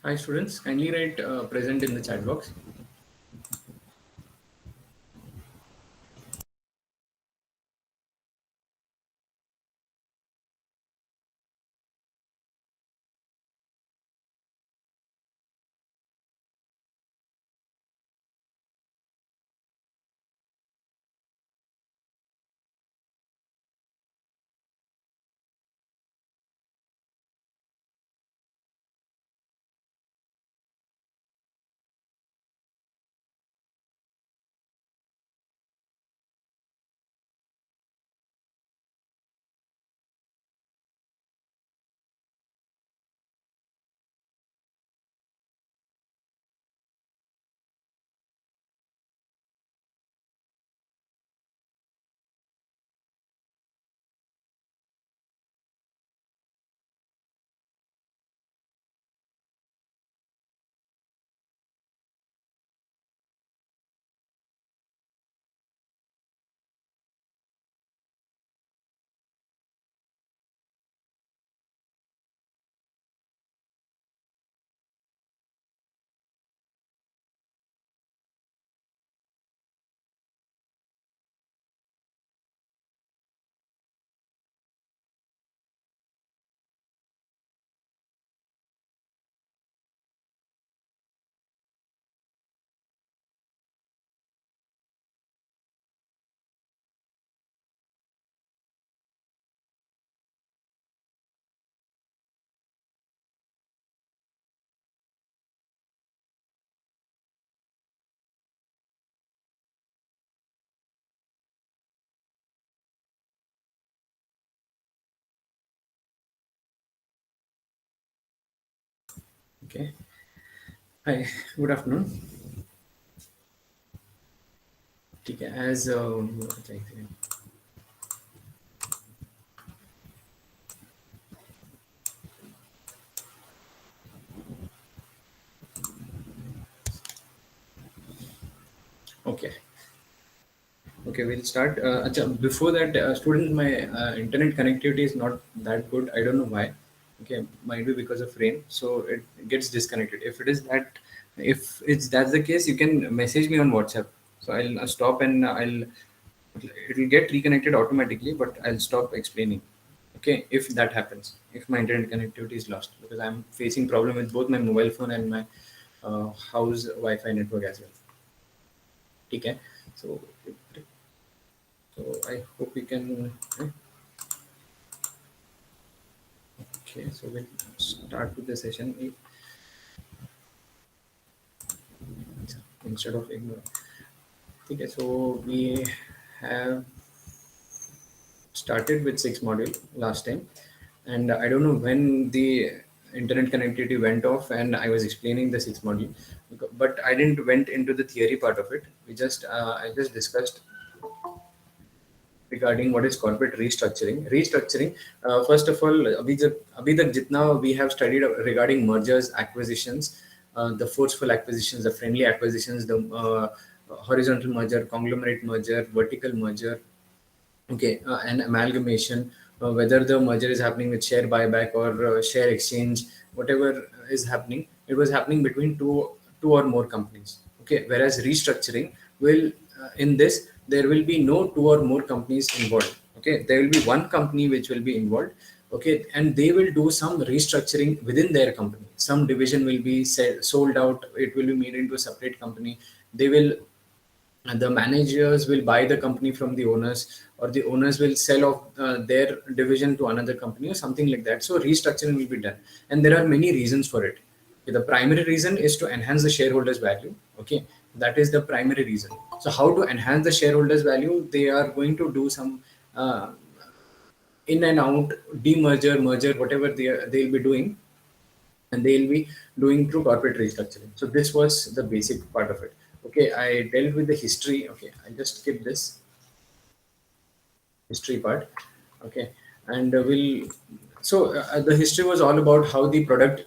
Hi students, kindly write present in the chat box. Okay. Hi, good afternoon. ठीक है, as okay, okay, we'll start. Before that, student, my internet connectivity is not that good. I don't know why. Okay, might be because of rain, so it gets disconnected. If it's that's the case, you can message me on WhatsApp. So I'll stop and it'll get reconnected automatically, but I'll stop explaining. Okay, if that happens, if my internet connectivity is lost, because I'm facing problem with both my mobile phone and my house Wi-Fi network as well. Okay, so so I hope we can. Okay, so we'll start with the session instead of ignore. Okay, so we have started with six module last time, and I don't know when the internet connectivity went off, and I was explaining the six module, but I didn't went into the theory part of it. We just I just discussed regarding what is corporate restructuring. Restructuring, first of all, अभी तक जितना we have studied regarding mergers, acquisitions, the forceful acquisitions, the friendly acquisitions, the horizontal merger, conglomerate merger, vertical merger, okay, an amalgamation, whether the merger is happening with share buyback or share exchange, whatever is happening, it was happening between two or more companies. Okay, whereas restructuring will in this there will be no two or more companies involved. Okay, there will be one company which will be involved. Okay, and they will do some restructuring within their company. Some division will be sold out. It will be made into a separate company. They will and the managers will buy the company from the owners, or the owners will sell off their division to another company or something like that. So restructuring will be done, and there are many reasons for it. Okay, the primary reason is to enhance the shareholders value. Okay, that is the primary reason. So how to enhance the shareholders value? They are going to do some in and out, demerger, merger, whatever they'll be doing, and they'll be doing through corporate restructuring. So this was the basic part of it. Okay, I dealt with the history. Okay, I just skip this history part. Okay, and we'll. So the history was all about how the product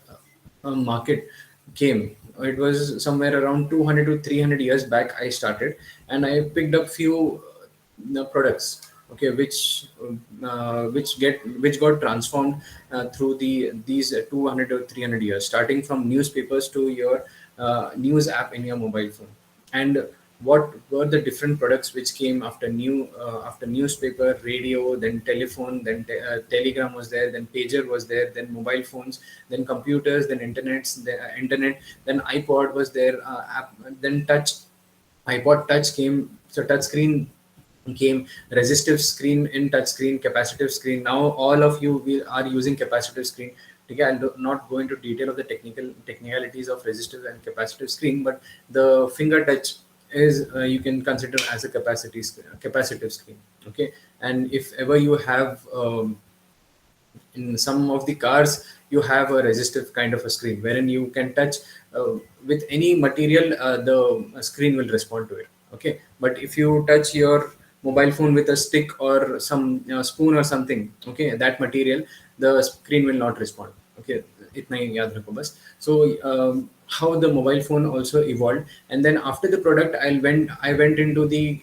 market came. It was somewhere around 200 to 300 years back. I started, and I picked up few products. okay, which got transformed through these 200 or 300 years, starting from newspapers to your news app in your mobile phone. And what were the different products which came after newspaper, radio, then telephone, then telegram was there, then pager was there, then mobile phones, then computers, then internet, then iPod was there, then iPod touch came. So touch screen came, resistive screen in touch screen, capacitive screen. Now all of you are using capacitive screen. Okay, I'll not go into detail of the technicalities of resistive and capacitive screen, but the finger touch is, you can consider as a capacitive screen. Okay, and if ever you have, in some of the cars you have a resistive kind of a screen wherein you can touch with any material, the screen will respond to it. Okay, but if you touch your mobile phone with a stick or some spoon or something, okay, that material, the screen will not respond. Okay, itna hi yaad rakho bas. So how the mobile phone also evolved, and then after the product, I went into the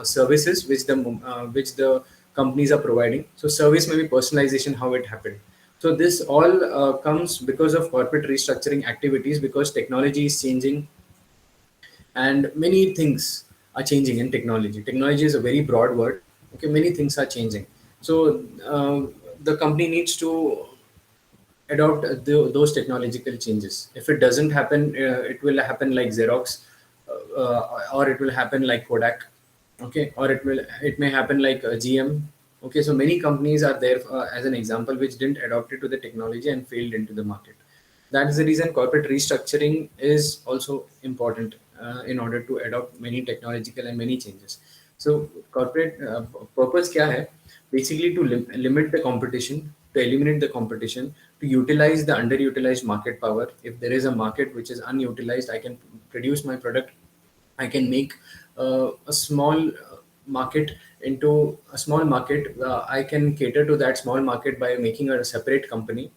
services which the companies are providing. So service maybe personalization, how it happened. So this all comes because of corporate restructuring activities, because technology is changing and many things are changing in technology. Technology is a very broad word. Okay, many things are changing. So the company needs to adopt those technological changes. If it doesn't happen, it will happen like Xerox, or it will happen like Kodak. Okay, or it may happen like GM. Okay, so many companies are there as an example which didn't adopt it to the technology and failed into the market. That is the reason corporate restructuring is also important in order to adopt many technological and many changes. So corporate purpose kya hai? Basically to limit the competition, to eliminate the competition, to utilize the underutilized market power. If there is a market which is unutilized, I can produce my product. I can make a small market into a small market. I can cater to that small market by making a separate company.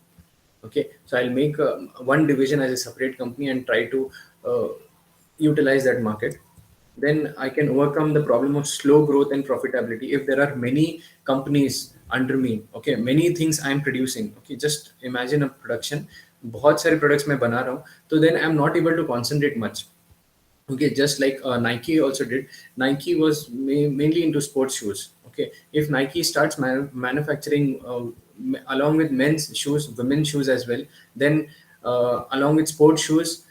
Okay, so I'll make one division as a separate company and try to uh, utilize that market. Then I can overcome the problem of slow growth and profitability. If there are many companies under me, okay, many things I'm producing. Okay, just imagine a production, बहुत सारे products मैं बना रहा हूँ, तो then I'm not able to concentrate much. Okay, just like Nike also did. Nike was mainly into sports shoes. Okay, if Nike starts manufacturing along with men's shoes, women's shoes as well, then along with sports shoes,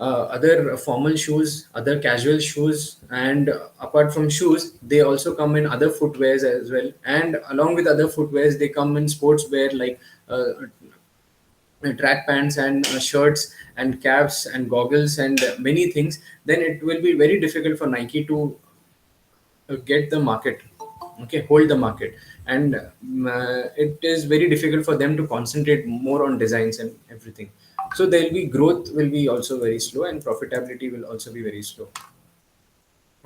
other formal shoes, other casual shoes, and apart from shoes, they also come in other footwears as well. And along with other footwears, they come in sportswear like track pants and shirts and caps and goggles and many things. Then it will be very difficult for Nike to get the market, okay, hold the market. And it is very difficult for them to concentrate more on designs and everything. So there will be growth will be also very slow, and profitability will also be very slow.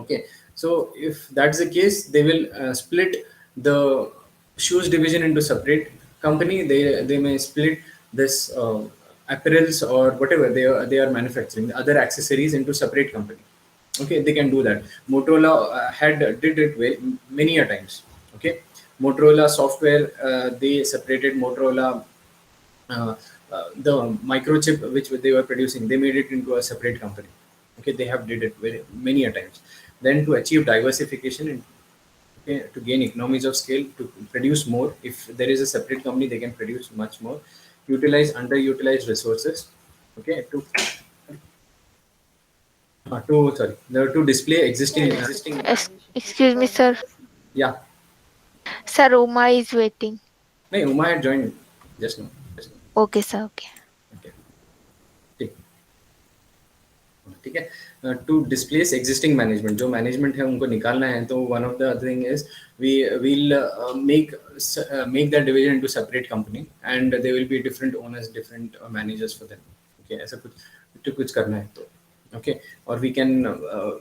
Okay, so if that's the case, they will split the shoes division into separate company. They may split this apparels or whatever they are manufacturing, the other accessories, into separate company. Okay, they can do that. Motorola had did it many a times. Okay, Motorola software, they separated Motorola, uh, the microchip which they were producing, they made it into a separate company. Okay, they have did it very many a times. Then to achieve diversification and, okay, to gain economies of scale, to produce more, if there is a separate company, they can produce much more. Utilize underutilized resources. Okay, to sorry to display existing Excuse me, sir. yeah. Sir, Uma is waiting. No, Uma had joined just now. Okay, sir. Okay. Okay, ठीक ठीक है. To displace existing management, जो management है उनको निकालना है, तो one of the thing is we will make that division into separate company, and they will be different owners, different managers for them. Okay, ऐसा कुछ करना है तो. Okay, or we can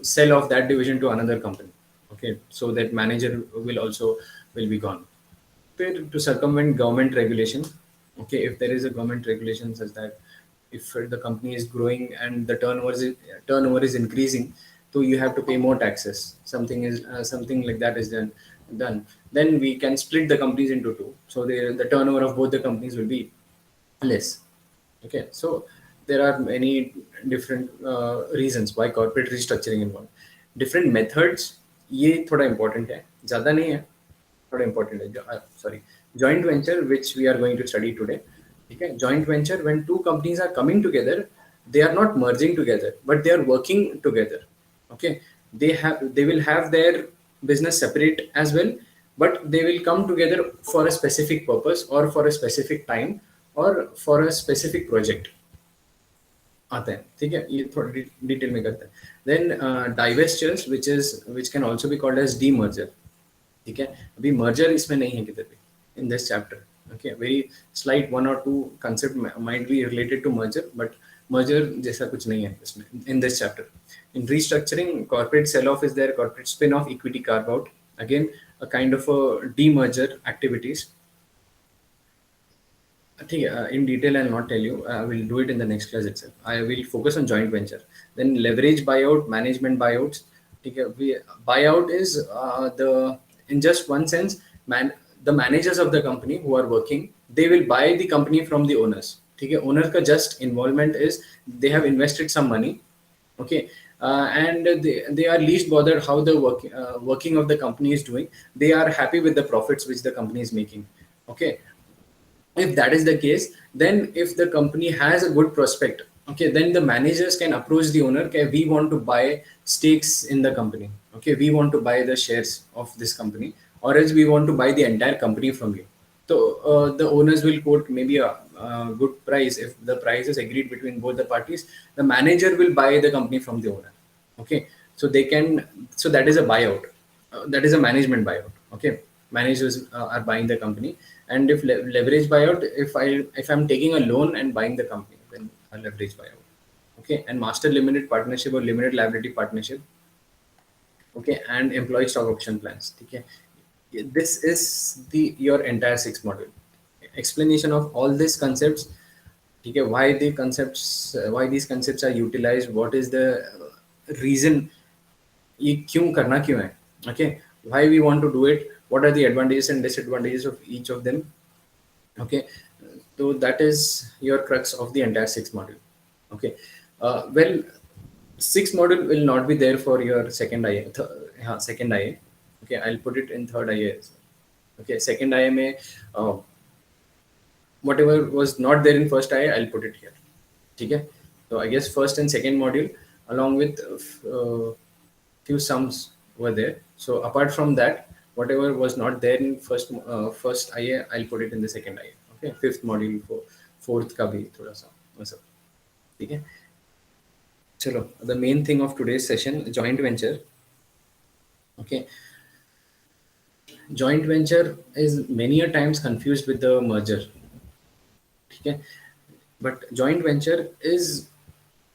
sell off that division to another company. Okay, so that manager will be gone. To circumvent government regulation. Okay, if there is a government regulation such that if the company is growing and the turnover is increasing, so you have to pay more taxes. Something like that is done done. Then we can split the companies into two, so the turnover of both the companies will be less. Okay, so there are many different reasons why corporate restructuring involved. Different methods, ये थोड़ा important है, ज़्यादा नहीं है, थोड़ा important है. Sorry, joint venture which we are going to study today. Okay, joint venture, when two companies are coming together, they are not merging together, but they are working together. Okay, they will have their business separate as well, but they will come together for a specific purpose or for a specific time और for a specific project आता है. ठीक है, ये थोड़ा detail में करते हैं. Then divestitures which can also be called as demerger. ठीक है, अभी मर्जर इसमें नहीं है किधर भी in this chapter. Okay, very slight one और two concept might be related to merger, but merger जैसा कुछ नहीं है इसमें in this chapter. In restructuring, corporate sell off is there, corporate spin off, equity carve out, again a kind of a demerger activities. ठीक है, in detail I'll not tell you. I will do it in the next class itself. I will focus on joint venture. Then leverage buyout, management buyouts. ठीक है, buyout is the, in just one sense, the managers of the company who are working, they will buy the company from the owners. ठीक है, owner का just involvement is they have invested some money. Okay, and they are least bothered how the working of the company is doing. They are happy with the profits which the company is making. Okay, if that is the case, then if the company has a good prospect, okay, then the managers can approach the owner, okay, we want to buy stakes in the company, okay, we want to buy the shares of this company, or else we want to buy the entire company from you. So the owners will quote maybe a good price. If the price is agreed between both the parties, the manager will buy the company from the owner. Okay, so they can, so that is a buyout. That is a management buyout. Okay, managers are buying the company. And if leverage buyout, if I'm taking a loan and buying the company, then a leverage buyout. Okay, and master limited partnership or limited liability partnership. Okay, and employee stock option plans. Okay, this is your entire 6 module explanation of all these concepts. Okay, why these concepts are utilized, what is the reason, ये क्यों करना क्यों है. Okay, why we want to do it, what are the advantages and disadvantages of each of them. Okay, so that is your crux of the entire 6 module. Okay, well, 6 module will not be there for your second IA. Second IA. Okay, I'll put it in third IA. Okay, second IA में whatever was not there in first IA, I'll put it here. ठीक है, so I guess first and second module along with few sums were there. So apart from that, whatever was not there in first IA, I'll put it in the second IA. Okay, fifth module for fourth का भी थोड़ा सा मतलब. ठीक है, चलो, the main thing of today's session, joint venture. Okay, joint venture is many a times confused with the merger. ठीक है, but joint venture is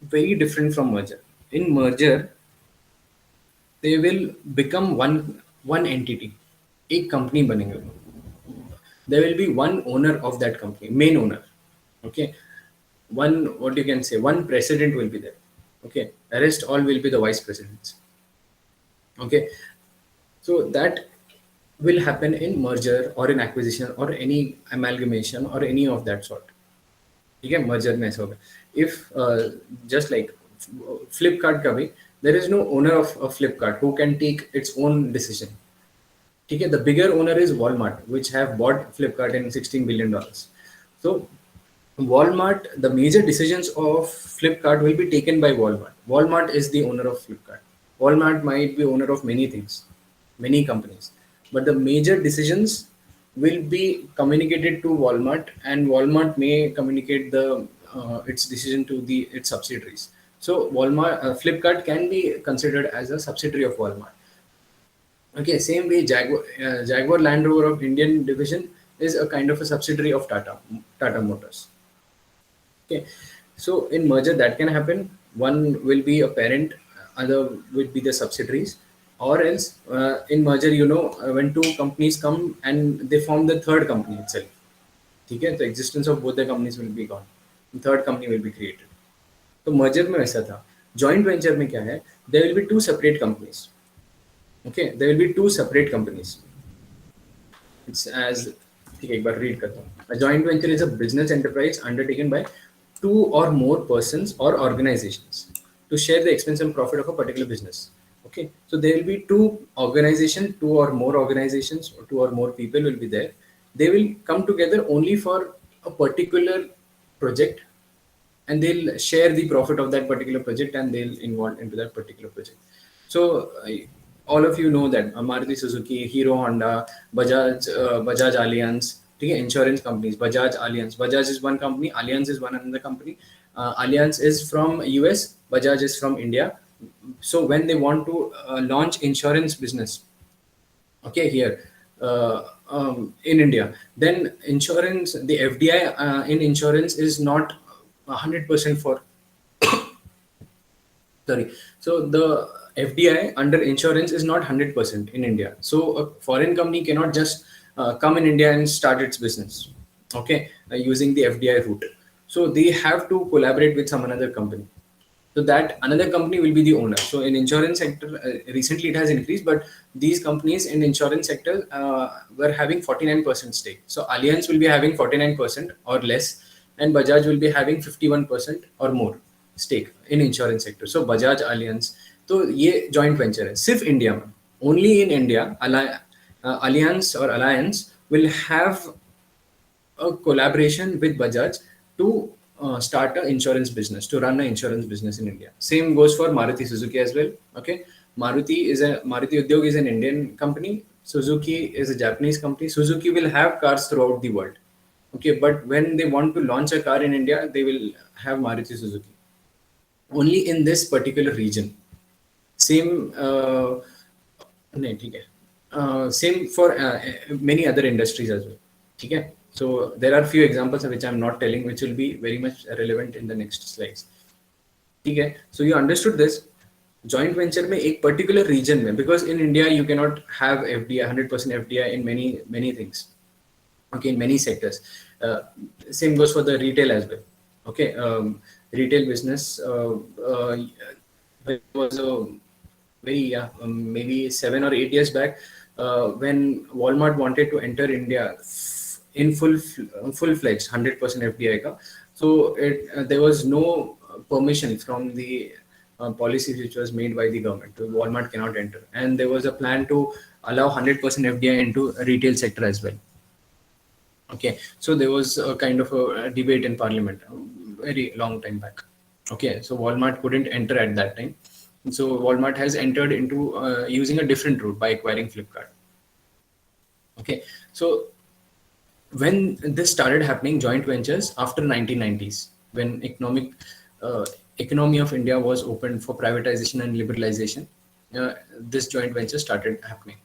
very different from merger. In merger, they will become one entity. एक company बनेंगे. There will be one owner of that company, main owner. Okay, one, what you can say, one president will be there. Okay, the rest all will be the vice presidents. Okay, so that will happen in merger or in acquisition or any amalgamation or any of that sort. ठीक है, merger में ऐसा होगा. If just like Flipkart का भी, there is no owner of Flipkart who can take its own decision. ठीक है, the bigger owner is Walmart, which have bought Flipkart in $16 billion. So Walmart, the major decisions of Flipkart will be taken by Walmart. Walmart is the owner of Flipkart. Walmart might be owner of many things, many companies, but the major decisions will be communicated to Walmart, and Walmart may communicate its decision to its subsidiaries. So Flipkart can be considered as a subsidiary of Walmart. Okay, same way Jaguar Land Rover of Indian division is a kind of a subsidiary of Tata Motors. Okay, so in merger that can happen. One will be a parent, other will be the subsidiaries, or else in merger, when two companies come and they form the third company itself. Okay, the existence of both the companies will be gone. The third company will be created. So merger में वैसा था. Joint venture में क्या है? There will be two separate companies. Okay, there will be two separate companies. It's as ठीक है एक बार read करता हूँ. A joint venture is a business enterprise undertaken by two or more persons or organizations to share the expense and profit of a particular business. Okay, so there will be two or more organizations, or two or more people will be there. They will come together only for a particular project, and they'll share the profit of that particular project, and they'll involve into that particular project. So all of you know that Maruti Suzuki, Hero Honda, Bajaj Allianz, okay, insurance companies, Bajaj Allianz. Bajaj is one company, Allianz is one another company. Allianz is from US, Bajaj is from India. So when they want to launch insurance business, okay, here in India, then insurance, the FDI in insurance is not 100% for, sorry, so the FDI under insurance is not 100% in India. So a foreign company cannot just come in India and start its business, okay, using the FDI route. So they have to collaborate with some another company, so that another company will be the owner. So in insurance sector, recently it has increased, but these companies in insurance sector were having 49% stake. So Allianz will be having 49% or less, and Bajaj will be having 51% or more stake in insurance sector. So Bajaj Allianz, तो ये joint venture है सिर्फ India में. Only in India, Allianz or Alliance will have a collaboration with Bajaj to start an insurance business, to run an insurance business in India. Same goes for Maruti Suzuki as well. Okay, Maruti Udyog is an Indian company. Suzuki is a Japanese company. Suzuki will have cars throughout the world. Okay, but when they want to launch a car in India, they will have Maruti Suzuki only in this particular region. Same नहीं ठीक है same for many other industries as well. ठीक है, so there are few examples which I'm not telling, which will be very much relevant in the next slides. ठीक है, so you understood this. Joint venture में एक particular region में, because in India you cannot have FDI 100% FDI in many things, okay, in many sectors. Same goes for the retail as well. Okay, retail business was a very maybe 7 or 8 years back, when Walmart wanted to enter India in full-fledged 100% FDI ka. So there was no permission from the policies which was made by the government. So Walmart cannot enter, and there was a plan to allow 100% FDI into retail sector as well. Okay, so there was a kind of a debate in Parliament very long time back. Okay, so Walmart couldn't enter at that time. So Walmart has entered into using a different route by acquiring Flipkart. Okay, so when this started happening, joint ventures after 1990s, when economy of India was opened for privatization and liberalization, this joint venture started happening.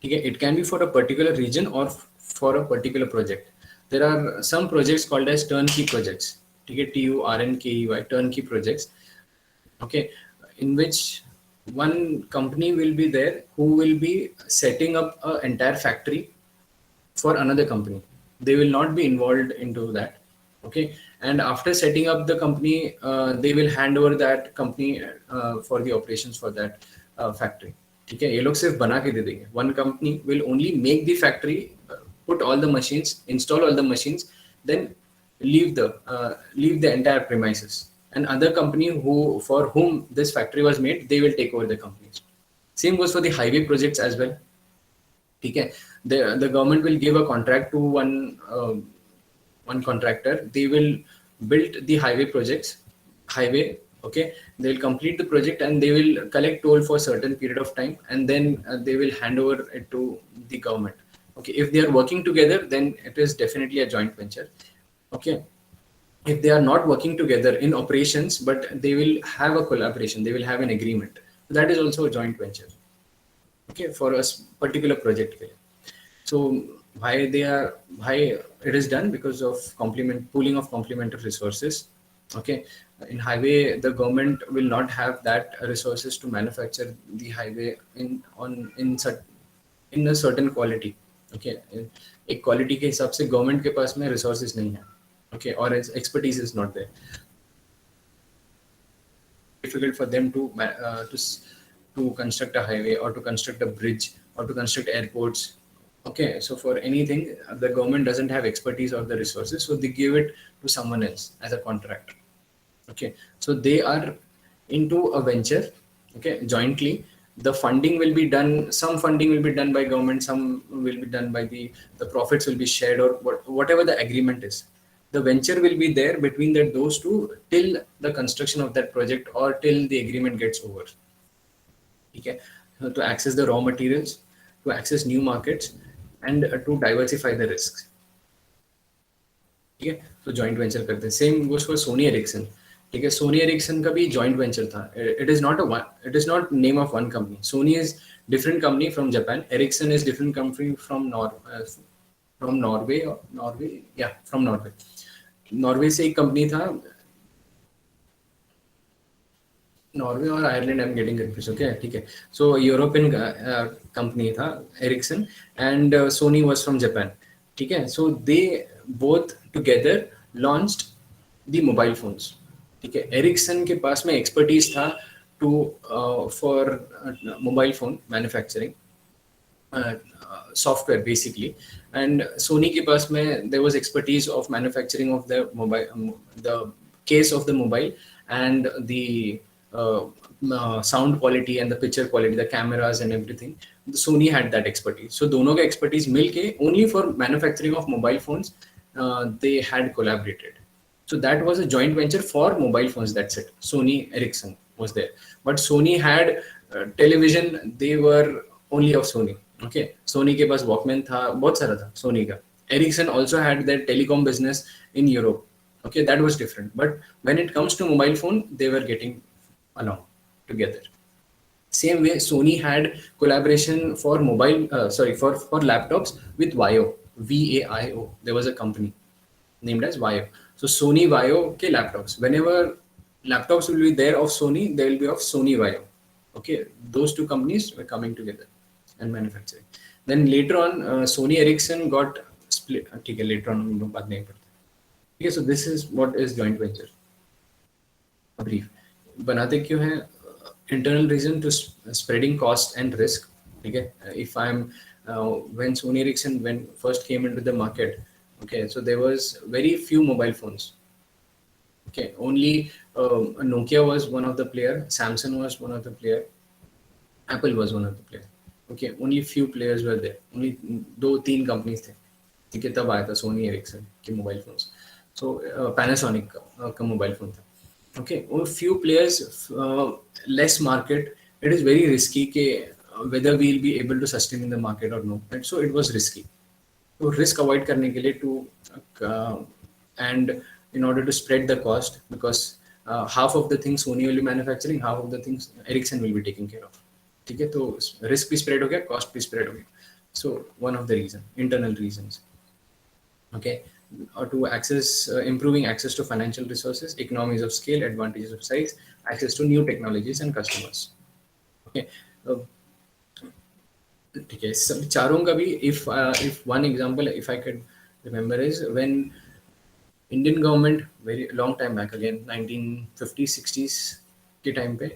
Okay, it can be for a particular region or for a particular project. There are some projects called as turnkey projects. Okay, TURNKEY, turnkey projects. Okay, in which one company will be there who will be setting up an entire factory for another company. They will not be involved into that. Okay, and after setting up the company, they will hand over that company for the operations for that factory. ठीक है, ये लोग सिर्फ बना के दे देंगे. One company will only make the factory, put all the machines, install all the machines, then leave the entire premises. And other company for whom this factory was made, they will take over the companies. Same goes for the highway projects as well. Okay, the government will give a contract to one contractor. They will build the highway. Okay, they'll complete the project and they will collect toll for a certain period of time, and then they will hand over it to the government. Okay, if they are working together, then it is definitely a joint venture. Okay, if they are not working together in operations, but they will have a collaboration, they will have an agreement, that is also a joint venture. Okay, for a particular project. So why it is done? Because of pooling of complementary resources. Okay, in highway, the government will not have that resources to manufacture the highway in a certain quality. Okay, एक quality के हिसाब से government के पास में resources नहीं है. Okay, or its expertise is not there. Difficult for them to construct a highway or to construct a bridge or to construct airports Okay, so for anything, the government doesn't have expertise or the resources, so they give it to someone else as a contract. Okay, so they are into a venture. Okay, jointly, the funding will be done. Some funding will be done by government, some will be done by the profits will be shared, or whatever the agreement is. The venture will be there between those two till the construction of that project or till the agreement gets over. Okay, so to access the raw materials, to access new markets, and to diversify the risks. ठीक है, तो joint venture करते हैं. Same goes for Sony Ericsson. ठीक है, Sony Ericsson का भी joint venture था. It is not name of one company. Sony is different company from Japan. Ericsson is different company from Norway. From Norway. Norway से एक company था. Norway और Ireland, I am getting confuse. Okay, ठीक है. So European company था Ericsson, and Sony was from Japan. ठीक है, so they both together launched the mobile phones. ठीक है, एरिक्सन के पास में एक्सपर्टीज था to for mobile phone manufacturing software basically, and Sony के पास में there was expertise of manufacturing of the mobile, the case of the mobile, and the sound quality and the picture quality, the cameras and everything. Sony had that expertise. So दोनों का expertise मिलके only for manufacturing of mobile phones they had collaborated. So that was a joint venture for mobile phones. That's it. Sony Ericsson was there, but Sony had television. They were only of Sony. Okay, Sony के पास Walkman था, बहुत सारा था Sony का. Ericsson also had their telecom business in Europe. Okay, that was different. But when it comes to mobile phone, they were getting along together. Same way, Sony had collaboration for for laptops with Vaio, VAIO. There was a company named as Vaio. So Sony Vaio ke laptops. Whenever laptops will be there of Sony, they will be of Sony Vaio. Okay, those two companies were coming together and manufacturing. Then later on, Sony Ericsson got split. Okay, later on, बात नहीं पड़ता. Okay, so this is what is joint venture. Brief. बनाते क्यों हैं? Internal reason to spreading cost and risk. Okay, if I'm when Sony Ericsson first came into the market, okay, so there was very few mobile phones. Okay, only Nokia was one of the player, Samsung was one of the player, Apple was one of the player. Okay, only few players were there. Only 2-3 companies थे. ठीक है, तब आया था Sony Ericsson के mobile phones. So Panasonic का mobile phone था. Okay, or few players, less market. It is very risky ke whether we will be able to sustain in the market or no. And so it was risky. So risk avoid करने के लिए and in order to spread the cost, because half of the things Sony will be manufacturing, half of the things Ericsson will be taking care of. ठीक है, तो risk भी spread हो गया, cost भी spread हो गया. So one of the internal reasons. Okay. Or to access, improving access to financial resources, economies of scale, advantages of size, access to new technologies and customers. Okay, okay. So चारों का भी, if one example, if I could remember, is when Indian government very long time back, again 1950s 60s के time पे,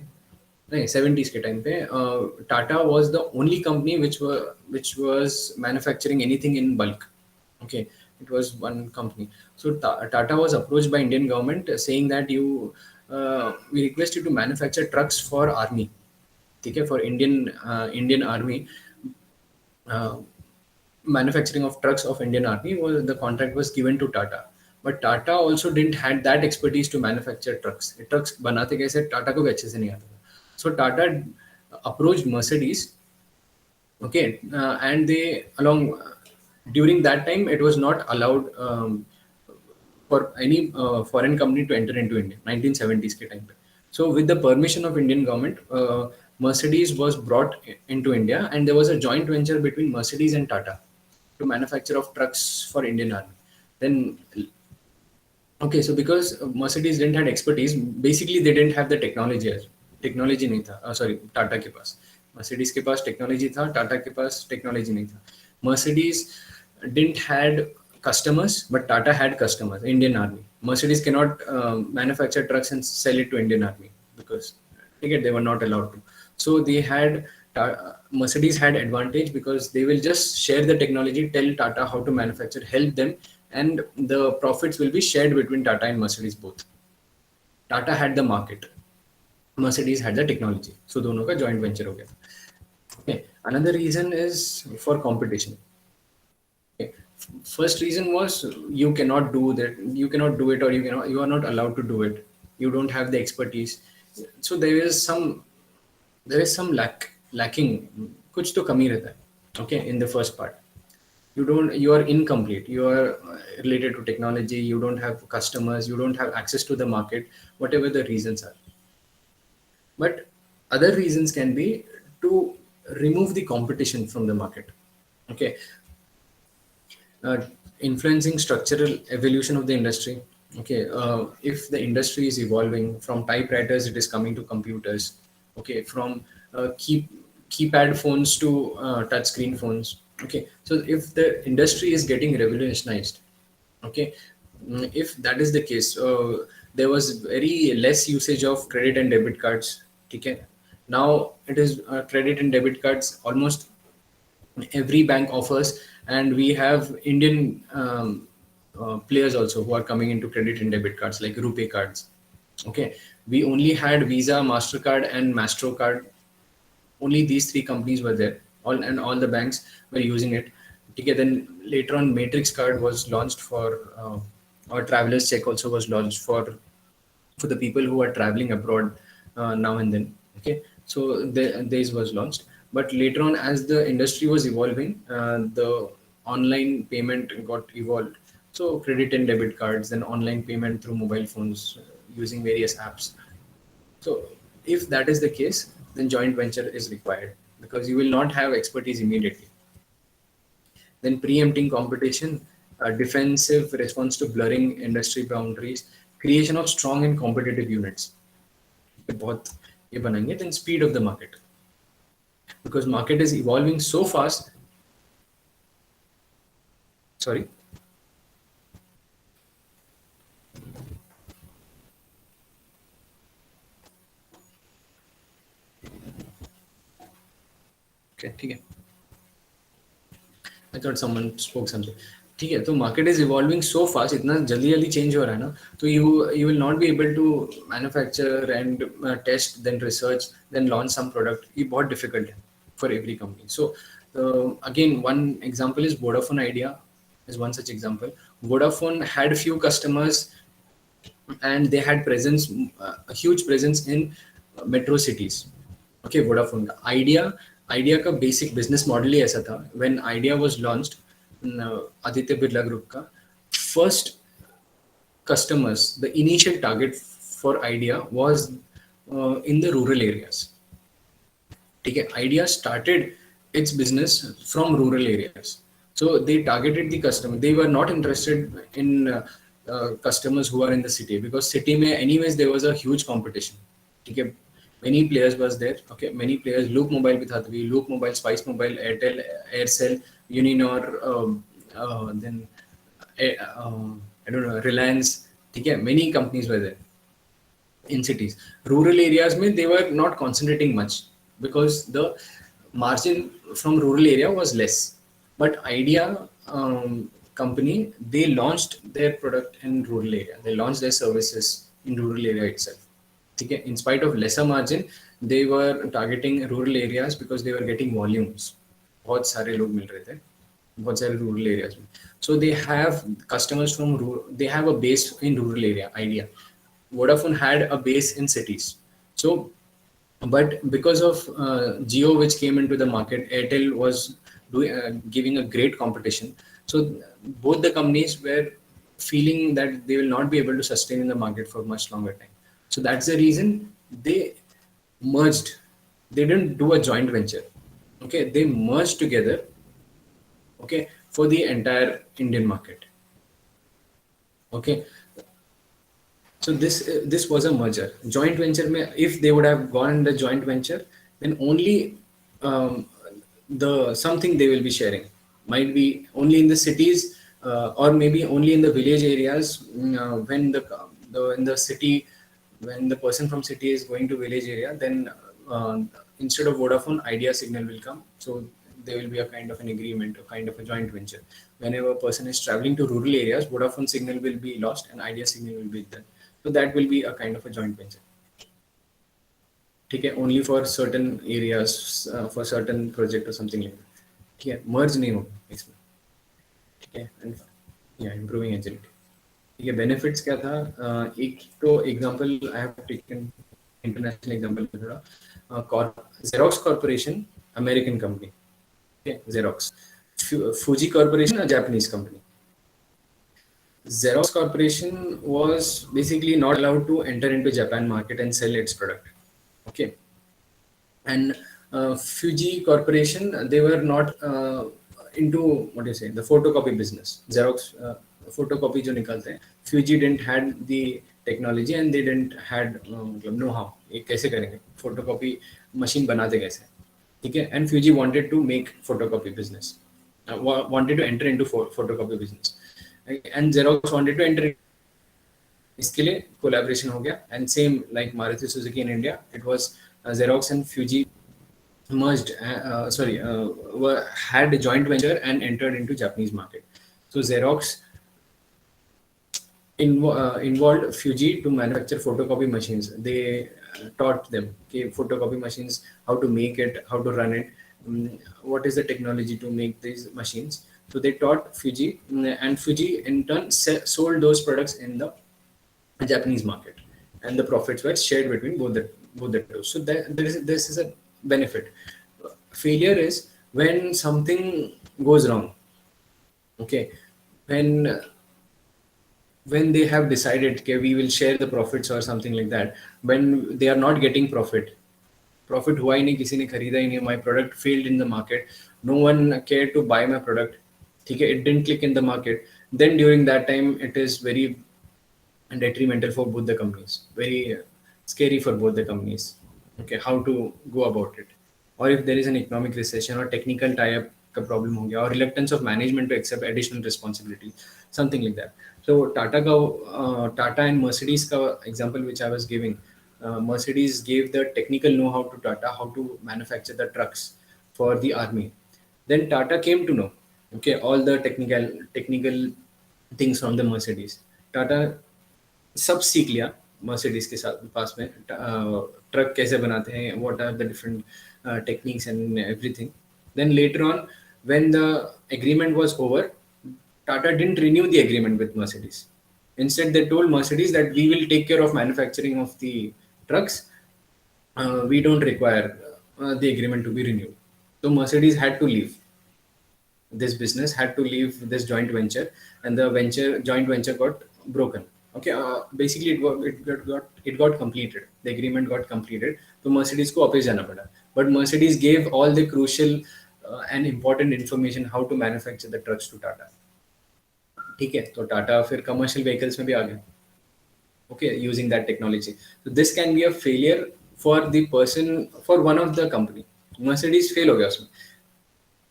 नहीं 70s के time पे, Tata was the only company which was manufacturing anything in bulk. Okay. It was one company. So Tata was approached by Indian government saying that we request you to manufacture trucks for army. Okay, for Indian army, manufacturing of trucks of Indian army the contract was given to Tata. But Tata also didn't had that expertise to manufacture trucks. Trucks बनाते कैसे, Tata को भी अच्छे से नहीं आता था. So Tata approached Mercedes. Okay, and they during that time, it was not allowed for any foreign company to enter into India, 1970s के time पे. So with the permission of Indian government, Mercedes was brought into India, and there was a joint venture between Mercedes and Tata to manufacture of trucks for Indian army. Then, okay, so because Mercedes didn't have expertise, basically they didn't have the technology. Technology नहीं था, sorry, Tata के पास. Mercedes के पास technology था, Tata के पास technology नहीं था. Mercedes didn't had customers, but Tata had customers. Indian Army. Mercedes cannot manufacture trucks and sell it to Indian Army because they were not allowed to. So they had Mercedes had advantage because they will just share the technology, tell Tata how to manufacture, help them, and the profits will be shared between Tata and Mercedes both. Tata had the market, Mercedes had the technology, so दोनों का joint venture हो गया. Okay. Another reason is for competition. Okay. First reason was you cannot do that, you cannot do it, or you are not allowed to do it. You don't have the expertise. So there is some lacking. कुछ तो कमी रहता है. Okay, in the first part. You are incomplete. You are related to technology. You don't have customers. You don't have access to the market. Whatever the reasons are. But other reasons can be to remove the competition from the market. Okay. Influencing structural evolution of the industry. Okay. If the industry is evolving from typewriters, it is coming to computers. Okay. From keypad phones to touchscreen phones. Okay. So if the industry is getting revolutionized, okay, if that is the case, there was very less usage of credit and debit cards. Okay. Now it is credit and debit cards almost every bank offers, and we have Indian players also who are coming into credit and debit cards like RuPay cards. Okay, we only had Visa, Mastercard, and Mastercard. Only these three companies were there, all the banks were using it. Okay, then later on, Matrix card was launched for, or Travelers Check also was launched for the people who are traveling abroad now and then. Okay, so this was launched, but later on, as the industry was evolving, the online payment got evolved. So credit and debit cards, then online payment through mobile phones using various apps. So if that is the case, then joint venture is required because you will not have expertise immediately. Then preempting competition, defensive response to blurring industry boundaries, creation of strong and competitive units. ये बनाएंगे. Then speed of the market, because market is evolving so fast. Sorry. Okay, ठीक है. I thought someone spoke something. ठीक है, तो market is evolving so fast, इतना जल्दी जल्दी change हो रहा है ना, तो you will not be able to manufacture and test, then research, then launch some product. ये बहुत difficult है for every company. So again, one example is Vodafone Idea is one such example. Vodafone had few customers and they had presence, a huge presence in metro cities. Okay, Vodafone Idea का basic business model ही ऐसा था. When Idea was launched, Aditya Birla Group का first customers, the initial target for Idea was in the rural areas. Okay, Idea started its business from rural areas. So they targeted the customer. They were not interested in customers who are in the city, because city mein anyways there was a huge competition. Okay, many players was there. Okay, many players. Loop Mobile भी था तभी. Loop Mobile, Spice Mobile, Airtel, Aircel, Uninor, then I don't know, Reliance. Okay, many companies were there in cities. Rural areas mein they were not concentrating much because the margin from rural area was less. But Idea company, they launched their product in rural area. They launched their services in rural area itself. Okay, in spite of lesser margin, they were targeting rural areas because they were getting volumes. बहुत सारे लोग मिल रहे थे, बहुत सारे rural areas में. So they have customers from rural. They have a base in rural area. Idea. Vodafone had a base in cities. So, but because of Jio, which came into the market, Airtel was giving a great competition. So both the companies were feeling that they will not be able to sustain in the market for much longer time. So that's the reason they merged. They didn't do a joint venture. Okay, they merged together. Okay, for the entire Indian market. Okay. So this was a merger. Joint venture mein, if they would have gone in the joint venture, then only the something they will be sharing might be only in the cities, or maybe only in the village areas. When in the city, when the person from city is going to village area, then instead of Vodafone, Idea Signal will come. So there will be a kind of an agreement, a kind of a joint venture. Whenever a person is traveling to rural areas, Vodafone signal will be lost and Idea Signal will be there. So that will be a kind of a joint venture. ठीक है, only for certain areas, for certain project or something like that. ठीक है, merge नहीं होगा इसमें. ठीक है, and yeah, improving agility. ठीक है, बेनिफिट्स क्या था? एक तो example I have taken international example थोड़ा. Xerox corporation American company. Okay, Xerox. Fuji Corporation, a Japanese company. Xerox Corporation was basically not allowed to enter into Japan market and sell its product. Okay, and Fuji Corporation, they were not into what do you say, the photocopy business. Xerox photocopy जो निकालते हैं, Fuji didn't had the technology and they didn't had know how ये कैसे करेंगे photocopy machine बनाते कैसे. ठीक है, and Fuji wanted to make photocopy business, wanted to enter into photocopy business, and Xerox wanted to enter. इसके लिए collaboration हो गया, and same like Maruti Suzuki in India, it was Xerox and Fuji merged, had a joint venture and entered into Japanese market. So Xerox involved Fuji to manufacture photocopy machines. They taught them photocopy machines, how to make it, how to run it, what is the technology to make these machines. So they taught Fuji, and Fuji in turn sold those products in the Japanese market, and the profits were shared between both the two. So this is a benefit. Failure is when something goes wrong. Okay, when they have decided okay, we will share the profits or something like that, when they are not getting profit हुआ ही नहीं, किसी ने खरीदा ही नहीं, my product failed in the market, no one cared to buy my product, ठीक है, it didn't click in the market, then during that time it is very detrimental for both the companies, very scary for both the companies. Okay, how to go about it, or if there is an economic recession or technical tie-up का problem हो गया, or reluctance of management to accept additional responsibility, something like that. So Tata and Mercedes का example which I was giving, Mercedes gave the technical know-how to Tata how to manufacture the trucks for the army. Then Tata came to know, okay, all the technical things from the Mercedes. Tata सब सीख लिया Mercedes के साथ पास में, truck कैसे बनाते हैं, what are the different techniques and everything. Then later on, when the agreement was over, Tata didn't renew the agreement with Mercedes. Instead, they told Mercedes that we will take care of manufacturing of the trucks. We don't require the agreement to be renewed. So Mercedes had to leave this business, had to leave this joint venture, and the joint venture got broken. Okay, basically it got completed. The agreement got completed. So Mercedes को वापस जाना पड़ा. But Mercedes gave all the crucial and important information how to manufacture the trucks to Tata. ठीक है, तो टाटा फिर commercial vehicles में भी आ गया. Okay, using that technology. So this can be a failure for the person, for one of the company. Mercedes fail हो गया उसमें.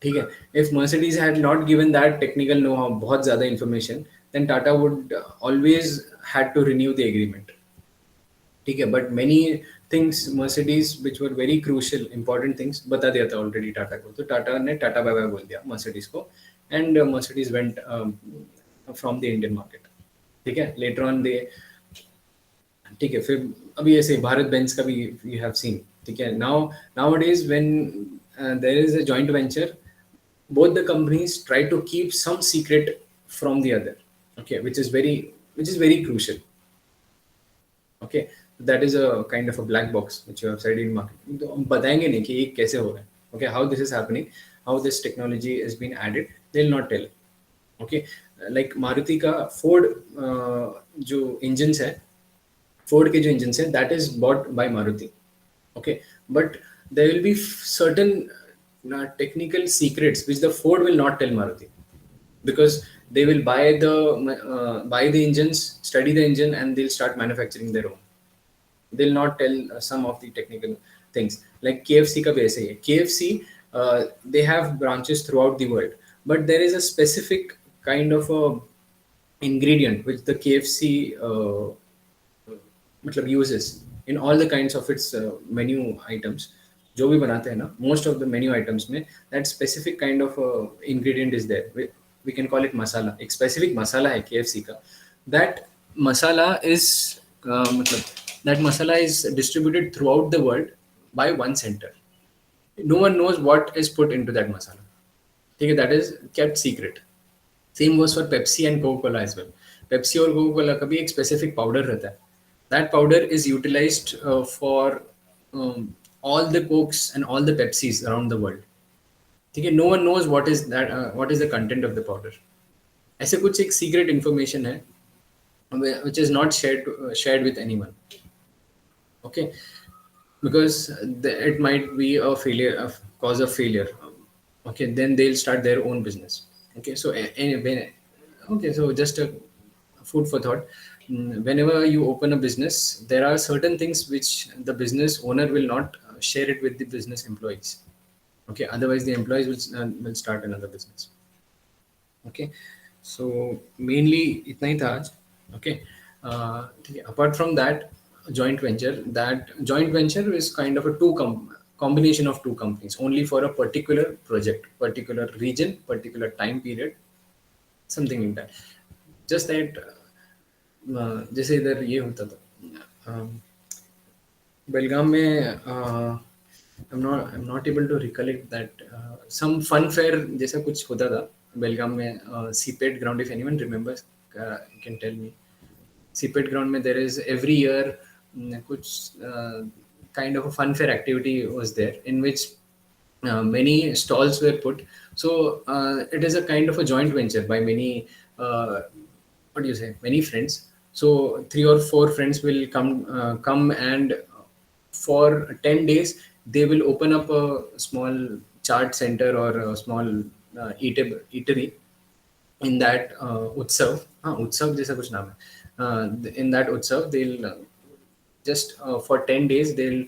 ठीक है, if Mercedes had not given that technical know-how, बहुत ज़्यादा information, then Tata would always had to renew the agreement. ठीक है, but many things Mercedes which were very crucial, important things बता दिया था already टाटा को, तो टाटा ने टाटा बाय बाय बोल दिया Mercedes को, and Mercedes went from the Indian market. ठीक है, later on they, ठीक है, फिर अभी ऐसे भारत बेंज का भी you have seen. ठीक है, nowadays when there is a joint venture, both the companies try to keep some secret from the other. Okay, which is very crucial. Okay, that is a kind of a black box which you have said in market. तो हम बताएंगे नहीं कि ये कैसे हो रहा है. Okay, how this is happening, how this technology has been added, they'll not tell. Okay, like Maruti का Ford जो engines है, Ford के जो engines है, that is bought by Maruti. Okay, but there will be certain technical secrets which the Ford will not tell Maruti, because they will buy the engines, study the engine, and they'll start manufacturing their own. They'll not tell some of the technical things. Like KFC का भी ऐसे ही है. KFC they have branches throughout the world, but there is a specific kind of a ingredient which the KFC uses in all the kinds of its menu items. जो भी बनाते हैं ना, most of the menu items में that specific kind of ingredient is there. We can call it masala. एक specific masala है KFC का. That masala is मतलब that masala is distributed throughout the world by one center. No one knows what is put into that masala. ठीक है, that is kept secret. Same goes for Pepsi and Coca Cola as well. Pepsi और Coca Cola का भी एक specific powder रहता है. That powder is utilised for all the Cokes and all the Pepsis around the world. ठीक है, no one knows what is that, what is the content of the powder. ऐसे कुछ एक सीक्रेट इंफॉर्मेशन है which is not shared with anyone. Okay, because it might be a failure, a cause of failure. Okay, then they'll start their own business. Okay, so okay, so just a food for thought. Whenever you open a business, there are certain things which the business owner will not share it with the business employees. Okay, otherwise the employees will start another business. Okay, so mainly इतना ही था आज. Okay, ठीक है. Apart from that, joint venture is kind of a combination of two companies only for a particular project, particular region, particular time period, something like that. Just that जैसे इधर ये होता था बेलगाम में, I'm not able to recollect that some fun fair जैसा कुछ होता था बेलगाम में. CPET ground, if anyone remembers, you can tell me. CPET ground में there is every year कुछ kind of a fun fair activity was there in which many stalls were put. So it is a kind of a joint venture by many, what do you say, many friends. So 3 or 4 friends will come and for 10 days they will open up a small chart center or a small eatery in that Utsav. Utsav जैसा कुछ नाम है. In that Utsav they'll just for 10 days they'll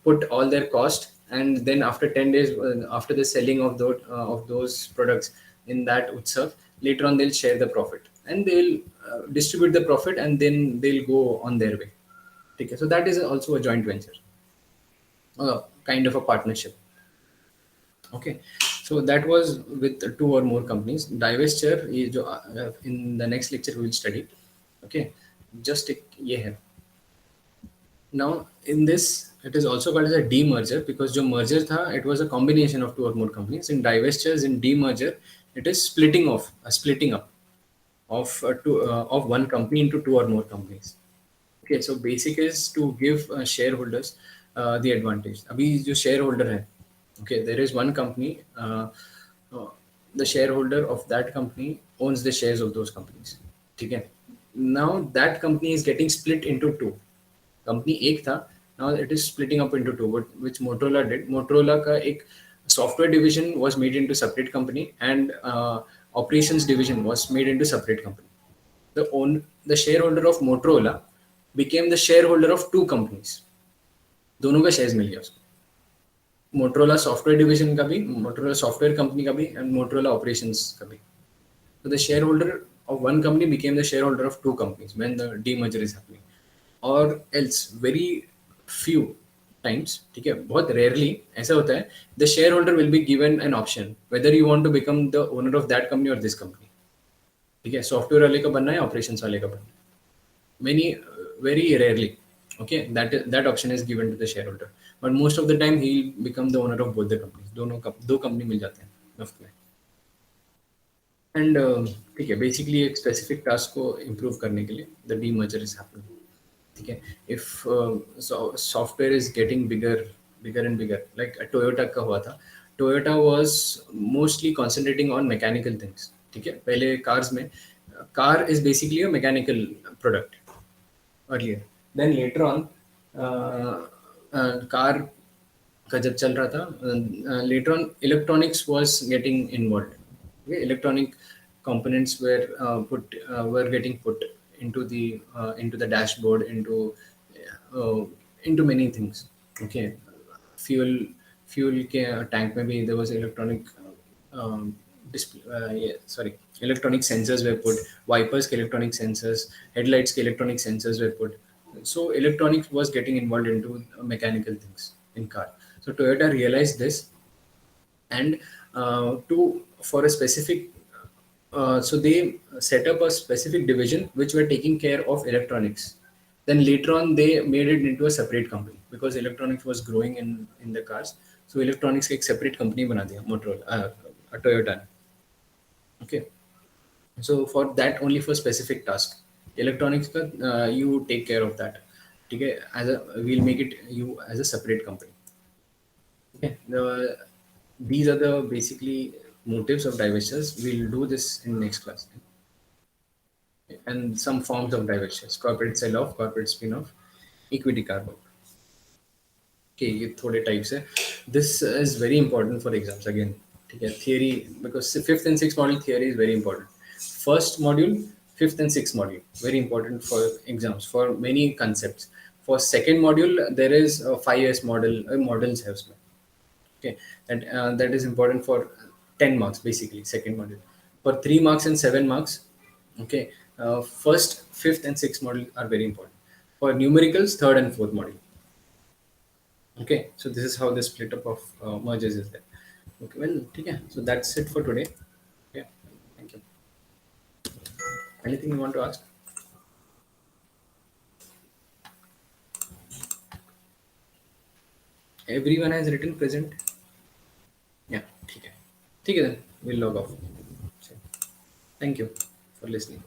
put all their cost, and then after 10 days after the selling of those products in that Utsav, later on they'll share the profit and they'll distribute the profit and then they'll go on their way. Okay, so that is also a joint venture, kind of a partnership. Okay, so that was with 2 or more companies. Divestiture ये जो in the next lecture we will study. Okay, just ये है. Now in this it is also called as a demerger because जो merger था it was a combination of 2 or more companies. In divestitures, in demerger, it is splitting up of one company into 2 or more companies. Okay, so basic is to give shareholders the advantage. अभी जो shareholder है, okay, there is one company, the shareholder of that company owns the shares of those companies. ठीक है, now that company is getting split into 2. Company एक था, now it is splitting up into 2, which Motorola did. Motorola का एक software division was made into separate company and operations division was made into separate company. The shareholder of Motorola became the shareholder of 2 companies. दोनों का shares मिल गया उसको. Motorola software division का भी, Motorola software company का भी, and Motorola operations का भी. So the shareholder of one company became the shareholder of 2 companies when the demerger is happening. Or else very few times, ठीक है, बहुत rarely ऐसा होता है, the shareholder will be given an option whether you want to become the owner of that company or this company. ठीक है, software वाले का बनना है, ऑपरेशंस वाले का बनना है. Many very rarely, okay, that option is given to the shareholder, but most of the time he will become the owner of both the companies. दो कंपनी मिल जाते हैं मुफ्त में. एंड ठीक है, बेसिकली एक स्पेसिफिक टास्क को इम्प्रूव करने के लिए द डीमर्जर इज हैपनिंग. ठीक है, if software is getting bigger and bigger, like Toyota का हुआ था. Toyota was mostly concentrating on mechanical things. ठीक है, पहले कार्स में, car is basically a mechanical product earlier. Then later on car का जब चल रहा था, later on electronics was getting involve. Electronic components were getting put into the dashboard, into many things. Okay, fuel के tank में भी there was electronic electronic sensors were put. Wipers के electronic sensors, headlights के electronic sensors were put. So electronics was getting involved into mechanical things in car. So Toyota realized this, and to for a specific so they set up a specific division which were taking care of electronics. Then later on they made it into a separate company because electronics was growing in the cars. So electronics का एक separate company बना दिया Motorola, Toyota ने. Okay. So for that, only for specific task, electronics का you take care of that. ठीक है, as a we'll make it you as a separate company. Okay. These are the basically motives of divestitures. We'll do this in next class. And some forms of divestitures: corporate sell-off, corporate spin-off, equity carve-out. Okay, ये थोड़े types है. This is very important for exams again. ठीक है, theory, because fifth and sixth module theory is very important. First module, fifth and sixth module, very important for exams for many concepts. For second module, there is a 5S model, models है उसमें. Okay, and that is important for 10 marks basically. Second module for 3 marks and 7 marks. Okay, first, fifth, and sixth module are very important. For numericals, third and fourth module. Okay, so this is how the split up of mergers is there. Okay, well, okay, so that's it for today. Yeah, thank you. Anything you want to ask? Everyone has written present. Yeah, ठीक है then we'll log off. So, thank you for listening.